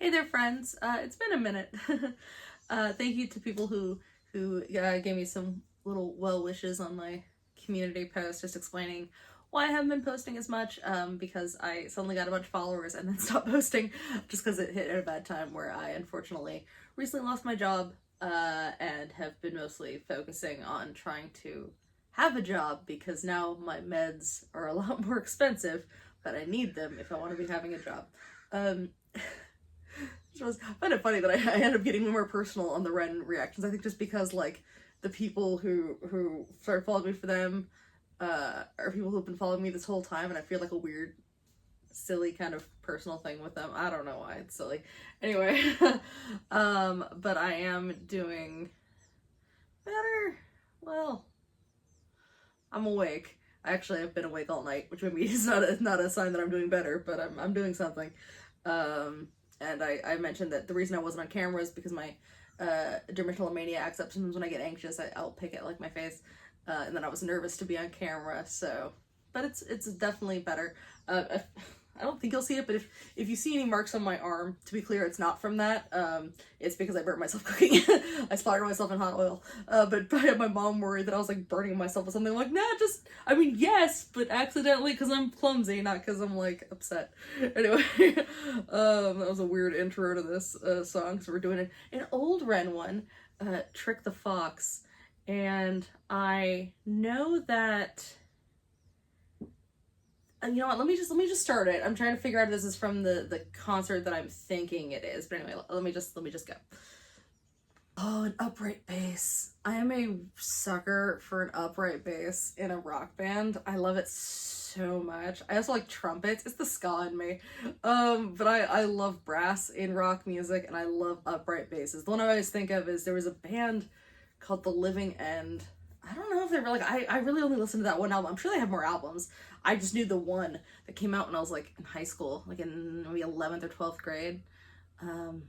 Hey there, friends. It's been a minute. Thank you to people who gave me some little well wishes on my community post, just explaining why I haven't been posting as much. Because I suddenly got a bunch of followers and then stopped posting, just because it hit at a bad time where I unfortunately recently lost my job, and have been mostly focusing on trying to have a job because now my meds are a lot more expensive, but I need them if I want to be having a job. I find it funny that I end up getting more personal on the Ren reactions. I think just because, like, the people who started following me for them are people who've been following me this whole time, and I feel like a weird, silly kind of personal thing with them. I don't know why it's silly. Anyway, but I am doing better. Well, I'm awake. Actually, I've been awake all night, which maybe is not a sign that I'm doing better, but I'm doing something. And I mentioned that the reason I wasn't on camera is because my dermatillomania acts up sometimes when I get anxious. I'll pick at like my face, and then I was nervous to be on camera. So, but it's definitely better. I don't think you'll see it, but if you see any marks on my arm, to be clear, it's not from that. It's because I burnt myself cooking. I slaughtered myself in hot oil. But I had my mom worried that I was like burning myself with something. I'm like, nah, yes, but accidentally because I'm clumsy, not because I'm like upset. Anyway, that was a weird intro to this song. So we're doing an old Ren one, Trick the Fox. And I know that... you know what, let me just start it. I'm trying to figure out if this is from the concert that I'm thinking it is. But anyway, let me just go. Oh, an upright bass. I am a sucker for an upright bass in a rock band. I love it so much. I also like trumpets. It's the ska in me. But I love brass in rock music, and I love upright basses. The one I always think of is there was a band called The Living End. I don't know if they were like, I really only listened to that one album. I'm sure they have more albums. I just knew the one that came out when I was like in high school, like in maybe 11th or 12th grade. I don't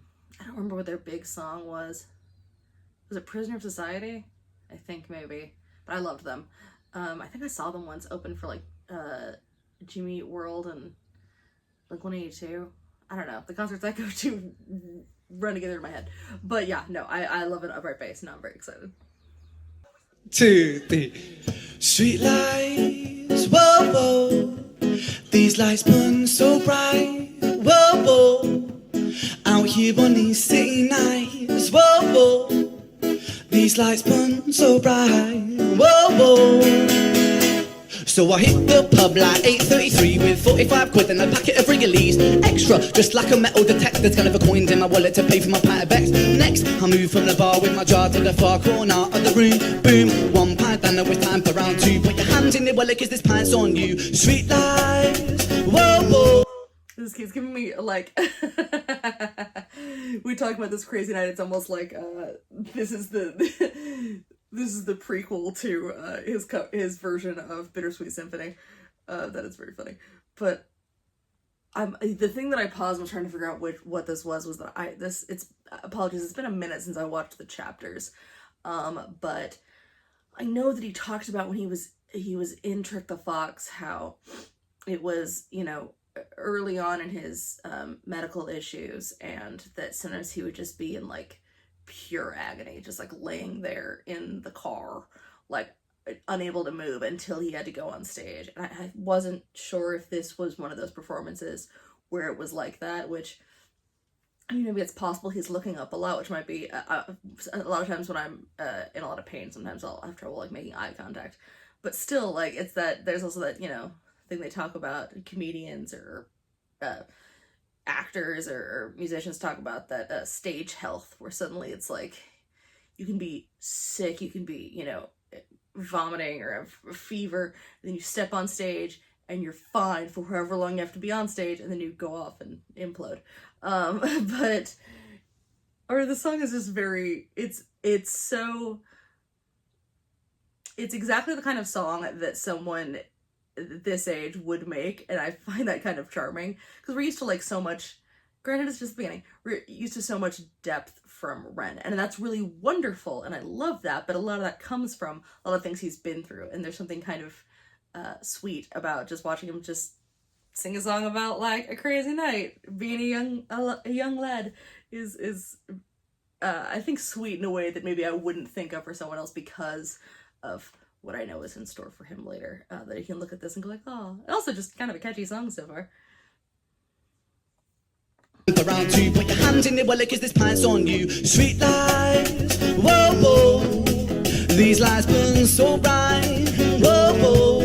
remember what their big song was. Was it Prisoner of Society? I think maybe, but I loved them. I think I saw them once open for like Jimmy Eat World and like 182. I don't know. The concerts I go to run together in my head. But yeah, no, I love an upright bass, and I'm very excited. 2, 3. Streetlights, whoa, whoa. These lights burn so bright, whoa, whoa. Out here on these city nights, whoa, whoa. These lights burn so bright, whoa, whoa. So I hit the pub like 8:33 with 45 quid and a packet of Wrigley's extra, just like a metal detector. Gonna have coins in my wallet to pay for my pint of Becks. Next, I move from the bar with my jar to the far corner of the room. Boom, 1 pint, and now it's time for round 2. Put your hands in the wallet, cause this pint's on you. Street lights, whoa, whoa. This kid's giving me like we talk about this crazy night. It's almost like this is the prequel to his version of Bittersweet Symphony. That is very funny. But the thing that I paused was trying to figure out what this was that it's apologies, it's been a minute since I watched the chapters. But I know that he talked about when he was in Trick the Fox, how it was, you know, early on in his medical issues, and that sometimes he would just be in like pure agony, just like laying there in the car, like unable to move until he had to go on stage. And I wasn't sure if this was one of those performances where it was like that, which, I mean, maybe it's possible he's looking up a lot, which might be a lot of times when I'm in a lot of pain, sometimes I'll have trouble like making eye contact. But still, like, it's that there's also that, you know, thing they talk about, comedians or actors or musicians talk about, that stage health, where suddenly it's like you can be sick, you can be, you know, vomiting or have a fever, and then you step on stage and you're fine for however long you have to be on stage, and then you go off and implode. But the song is just very, it's exactly the kind of song that someone this age would make, and I find that kind of charming, because we're used to like so much, granted it's just the beginning, we're used to so much depth from Ren, and that's really wonderful, and I love that, but a lot of that comes from a lot of things he's been through, and there's something kind of sweet about just watching him just sing a song about like a crazy night. Being a young lad is I think sweet in a way that maybe I wouldn't think of for someone else because of what I know is in store for him later. That he can look at this and go like, oh. And also just kind of a catchy song so far. Around two, put your hands in the wallet, cause this pint's on you. Street lights, whoa, whoa. These lights burn so bright, whoa, whoa.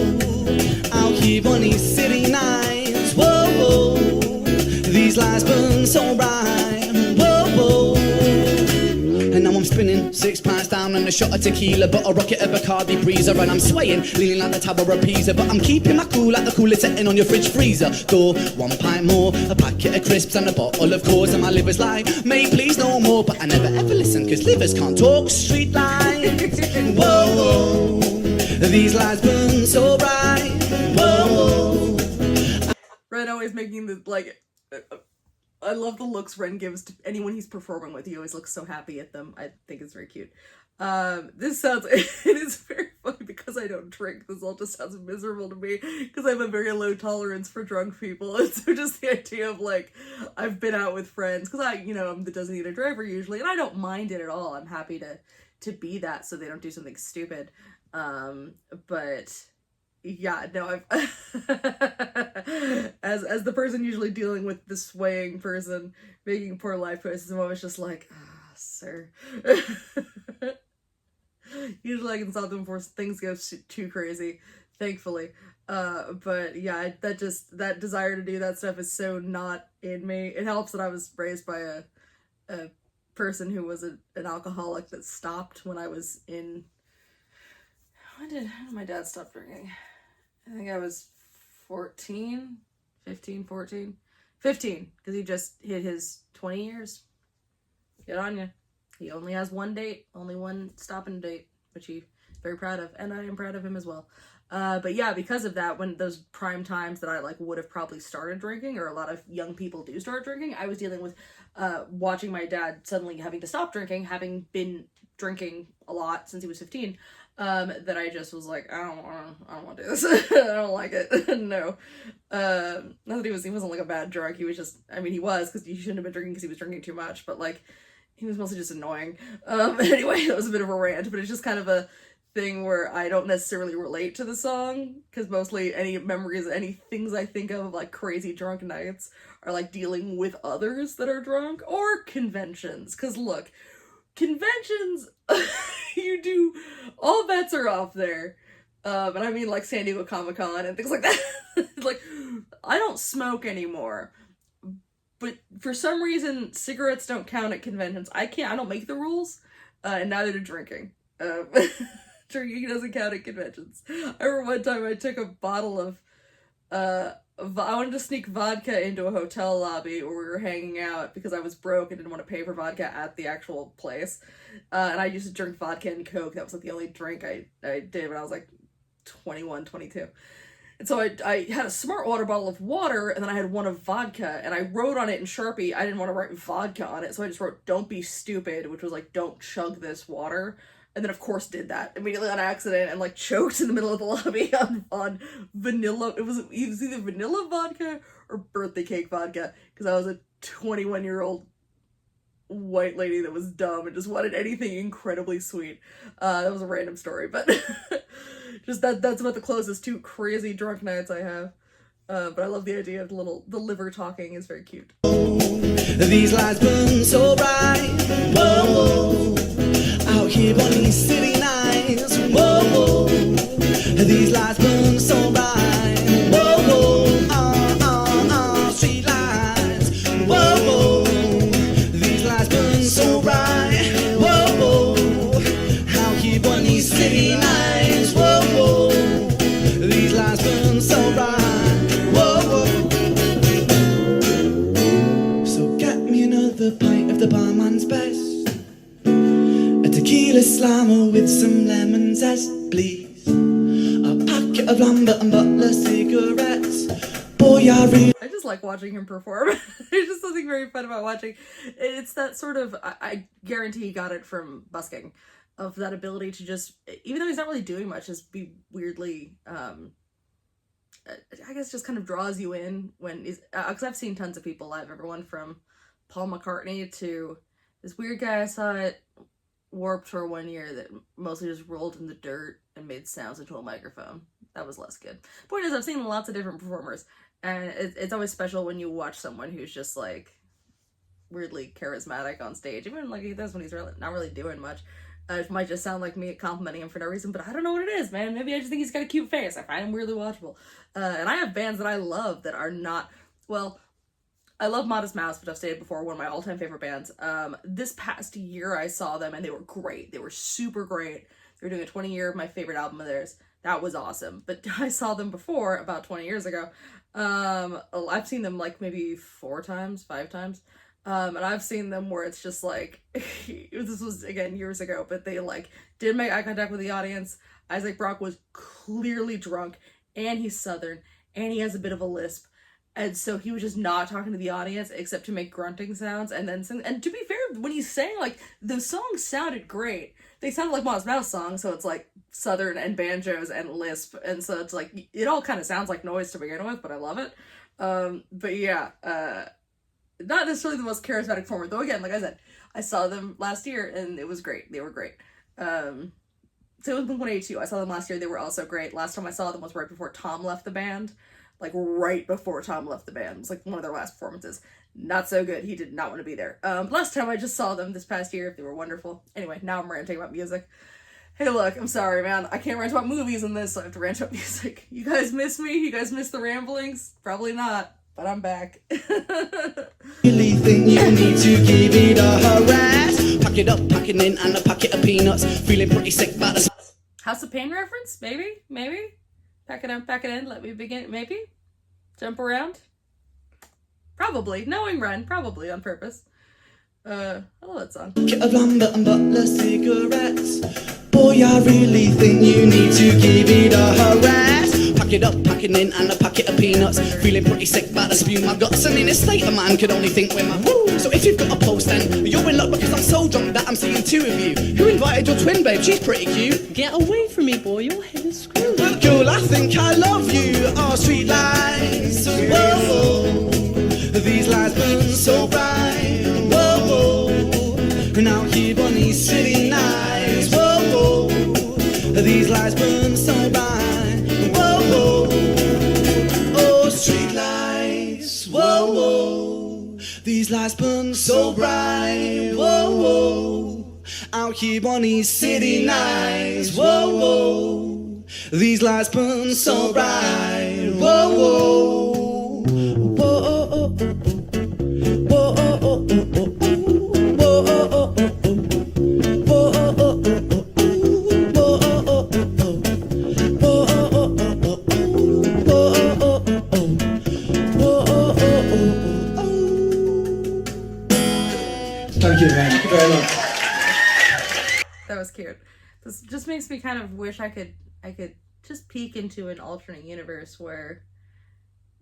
Out here on these city nights, whoa, whoa. These lights burn so bright, whoa, whoa. And now I'm spinning 6 pints down and a shot of tequila, but a rocket of Bacardi breezer, and I'm swaying, leaning like the Tower of Pisa, but I'm keeping my cool like the cooler setting on your fridge freezer door. 1 pint more, a packet of crisps and a bottle of Coors, and my liver's like, mate, please no more, but I never ever listen, cause livers can't talk. Street lights, whoa, whoa. These lights burn so bright, whoa, whoa. Ren always making the, like, I love the looks Ren gives to anyone he's performing with. He always looks so happy at them. I think it's very cute. This sounds, it is very funny because I don't drink. This all just sounds miserable to me because I have a very low tolerance for drunk people. And so just the idea of like, I've been out with friends because I'm the designated driver usually, and I don't mind it at all. I'm happy to be that so they don't do something stupid. But yeah, no, I've as the person usually dealing with the swaying person making poor life choices, I'm always just like, sir. Usually I can stop them before things go too crazy, thankfully. But yeah, that desire to do that stuff is so not in me. It helps that I was raised by a person who was an alcoholic that stopped when I was in. How did my dad stop drinking? I think I was 15, 14. 15, because he just hit his 20 years. Good on you. He only has one date, only one stopping date, which he's very proud of, and I am proud of him as well. But yeah, because of that, when those prime times that I like would have probably started drinking, or a lot of young people do start drinking, I was dealing with watching my dad suddenly having to stop drinking, having been drinking a lot since he was 15. That I just was like, I don't want to do this. I don't like it. No. Not that he wasn't like a bad drunk. He was just, he was, because he shouldn't have been drinking because he was drinking too much, but like, he was mostly just annoying. Anyway, that was a bit of a rant, but it's just kind of a thing where I don't necessarily relate to the song, because mostly any memories, any things I think of like crazy drunk nights are like dealing with others that are drunk, or conventions, because look, conventions, you do, all bets are off there. And I mean like San Diego Comic-Con and things like that. Like, I don't smoke anymore, but for some reason cigarettes don't count at conventions. I don't make the rules, and neither do drinking. Drinking doesn't count at conventions. I remember one time I took a bottle of, I wanted to sneak vodka into a hotel lobby where we were hanging out because I was broke and didn't want to pay for vodka at the actual place. And I used to drink vodka and Coke. That was like the only drink I did when I was like 21, 22. And so I had a Smart Water bottle of water, and then I had one of vodka, and I wrote on it in Sharpie. I didn't want to write vodka on it, so I just wrote, "Don't be stupid," which was like, "Don't chug this water." And then, of course, did that immediately on accident and, like, choked in the middle of the lobby on vanilla. It was either vanilla vodka or birthday cake vodka, because I was a 21-year-old white lady that was dumb and just wanted anything incredibly sweet. That was a random story, but just that's about the closest to crazy drunk nights I have. But I love the idea of the liver talking is very cute. These lights burn so bright, whoa, out here on these city nights, whoa, these lights burn so bright, whoa, street lights, whoa, these lights burn so bright, whoa, out here on these city nights, whoa, these lights burn so bright. The pint of the barman's best, a tequila slammer with some lemon zest, please, a packet of Lambert and Butler cigarettes. Boy, I just like watching him perform. There's just something very fun about watching. It's that sort of, I guarantee he got it from busking, of that ability to just, even though he's not really doing much, just be weirdly I guess just kind of draws you in when he's, because I've seen tons of people live, everyone from Paul McCartney to this weird guy I saw at Warped Tour one year that mostly just rolled in the dirt and made sounds into a microphone. That was less good. Point is, I've seen lots of different performers, and it's always special when you watch someone who's just like weirdly charismatic on stage, even like he does when he's really, not really doing much. It might just sound like me complimenting him for no reason, but I don't know what it is, man. Maybe I just think he's got a cute face. I find him weirdly watchable. And I have bands that I love that are not, well, I love Modest Mouse, which I've stated before, one of my all-time favorite bands. This past year I saw them and they were great. They were super great. They were doing a 20-year of my favorite album of theirs. That was awesome. But I saw them before, about 20 years ago. I've seen them like maybe 4 times, 5 times. And I've seen them where it's just like, this was again years ago, but they like did make eye contact with the audience. Isaac Brock was clearly drunk, and he's Southern, and he has a bit of a lisp. And so he was just not talking to the audience except to make grunting sounds and then sing. And to be fair, when he's saying, like, the songs sounded great. They sounded like Modest Mouse songs, so it's like Southern and banjos and lisp. And so it's like, it all kind of sounds like noise to begin with, but I love it. But yeah, not necessarily the most charismatic performer, though again, like I said, I saw them last year and it was great. They were great. So it was Blink-182. I saw them last year. They were also great. Last time I saw them was right before Tom left the band. Like right before Tom left the band. It was like one of their last performances. Not so good. He did not want to be there. Last time I just saw them this past year. They were wonderful. Anyway, now I'm ranting about music. Hey, look, I'm sorry, man. I can't rant about movies in this, so I have to rant about music. You guys miss me? You guys miss the ramblings? Probably not. But I'm back. Really think you need to give it a rest. Pack it up, pack it in, and a packet of peanuts. Feeling pretty sick about the House of Pain reference? Maybe? Maybe? Pack it up, pack it in. Let me begin. Maybe? Jump around? Probably. Knowing Ren. Probably on purpose. I love that song. packet of lumber and butler cigarettes. Boy, I really think you need to give it a rest. Pack it up, pack it in, and a packet of peanuts. Feeling pretty sick about the spume I've got. And in this state of mind, could only think with my woo. So if you've got a post, then you're in luck because I'm so drunk that I'm seeing 2 of you. Who invited your twin, babe? She's pretty cute. Get away from me, boy, your head is screwed. Well, girl, I think I love you. Our streetlights, whoa, whoa. These lights burn so bright, whoa, whoa. And out here on these city nights, whoa, whoa. These lights burn so bright, whoa, whoa. Oh, streetlights, whoa, whoa. These lights burn so bright, whoa, whoa. Out here on these city nights, whoa, whoa. These lights burn so bright, whoa, whoa. Thank you, man. Thank you very much. That was cute. This just makes me kind of wish I could just peek into an alternate universe where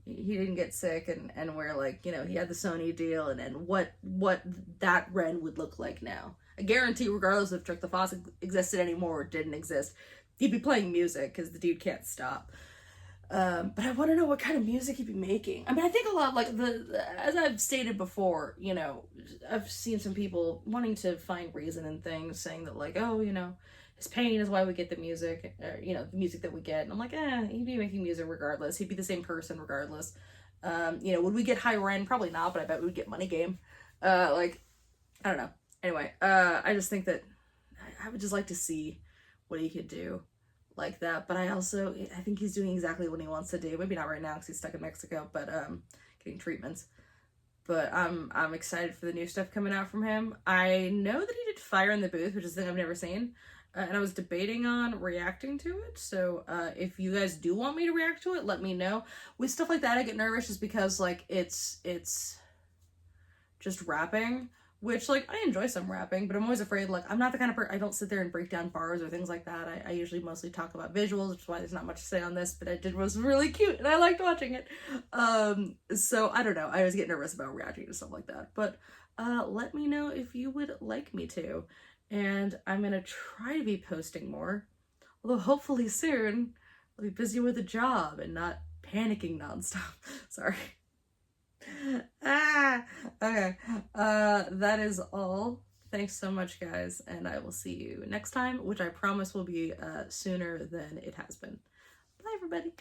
he didn't get sick and where, like, you know, he had the Sony deal and what that Ren would look like now. I guarantee, regardless if Trick the Faucet existed anymore or didn't exist, he'd be playing music because the dude can't stop. But I want to know what kind of music he'd be making. I mean, I think a lot, like, as I've stated before, you know, I've seen some people wanting to find reason in things, saying that, like, oh, you know, his pain is why we get the music, or, you know, the music that we get. And I'm like, he'd be making music regardless. He'd be the same person regardless. You know, would we get High Ren? Probably not, but I bet we'd get Money Game. Like, I don't know. Anyway, I just think that I would just like to see what he could do like that. But I think he's doing exactly what he wants to do. Maybe not right now because he's stuck in Mexico, but getting treatments. But I'm excited for the new stuff coming out from him. I know that he did Fire in the Booth, which is a thing I've never seen. And I was debating on reacting to it. So if you guys do want me to react to it, let me know. With stuff like that, I get nervous just because, like, it's just rapping. Which, like, I enjoy some rapping, but I'm always afraid, like, I'm not the kind of person, I don't sit there and break down bars or things like that. I usually mostly talk about visuals, which is why there's not much to say on this, but it was really cute, and I liked watching it. So, I don't know, I always get nervous about reacting to stuff like that, but let me know if you would like me to, and I'm gonna try to be posting more, although hopefully soon I'll be busy with a job and not panicking nonstop. Sorry. Okay. That is all. Thanks so much, guys, and I will see you next time, which I promise will be sooner than it has been. Bye, everybody.